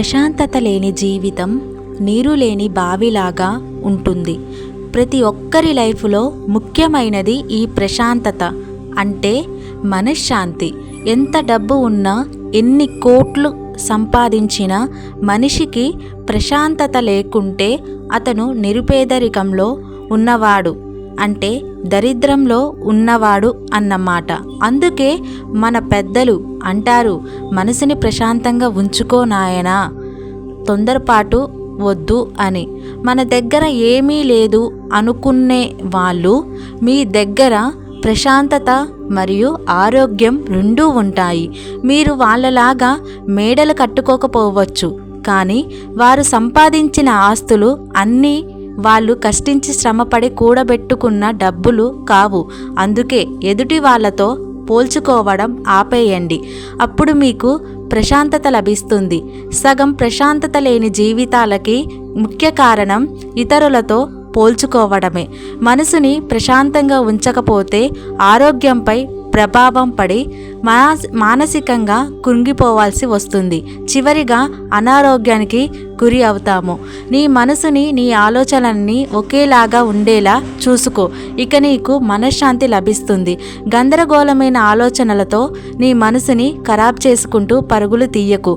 ప్రశాంతత లేని జీవితం నీరు లేని బావిలాగా ఉంటుంది. ప్రతి ఒక్కరి లైఫ్లో ముఖ్యమైనది ఈ ప్రశాంతత అంటే మనశ్శాంతి. ఎంత డబ్బు ఉన్నా, ఎన్ని కోట్లు సంపాదించినా మనిషికి ప్రశాంతత లేకుంటే అతను నిరుపేదరికంలో ఉన్నవాడు అంటే దరిద్రంలో ఉన్నవాడు అన్నమాట. అందుకే మన పెద్దలు అంటారు, మనసుని ప్రశాంతంగా ఉంచుకో నాయనా, తొందరపాటు వద్దు అని. మన దగ్గర ఏమీ లేదు అనుకునే వాళ్ళు మీ దగ్గర ప్రశాంతత మరియు ఆరోగ్యం రెండూ ఉంటాయి. మీరు వాళ్ళలాగా మేడలు కట్టుకోకపోవచ్చు, కానీ వారు సంపాదించిన ఆస్తులు అన్నీ వాళ్ళు కష్టించి శ్రమపడి కూడబెట్టుకున్న డబ్బులు కావు. అందుకే ఎదుటి వాళ్ళతో పోల్చుకోవడం ఆపేయండి. అప్పుడు మీకు ప్రశాంతత లభిస్తుంది. సగం ప్రశాంతత లేని జీవితాలకి ముఖ్య కారణం ఇతరులతో పోల్చుకోవడమే. మనసుని ప్రశాంతంగా ఉంచకపోతే ఆరోగ్యంపై ప్రభావం పడి మానసికంగా కృంగిపోవాల్సి వస్తుంది. చివరిగా అనారోగ్యానికి గురి అవుతాము. నీ మనసుని, నీ ఆలోచనల్ని ఒకేలాగా ఉండేలా చూసుకో. ఇక నీకు మనశ్శాంతి లభిస్తుంది. గందరగోళమైన ఆలోచనలతో నీ మనసుని ఖరాబ్ చేసుకుంటూ పరుగులు తీయకు.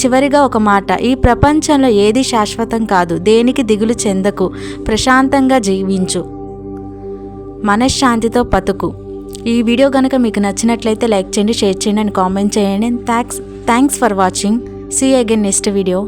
చివరిగా ఒక మాట, ఈ ప్రపంచంలో ఏది శాశ్వతం కాదు. దేనికి దిగులు చెందకు. ప్రశాంతంగా జీవించు. మనశ్శాంతితో బతుకు. ఈ వీడియో కనుక మీకు నచ్చినట్లయితే లైక్ చేయండి, షేర్ చేయండి అండ్ కామెంట్ చేయండి. Thanks for watching. See you again next video.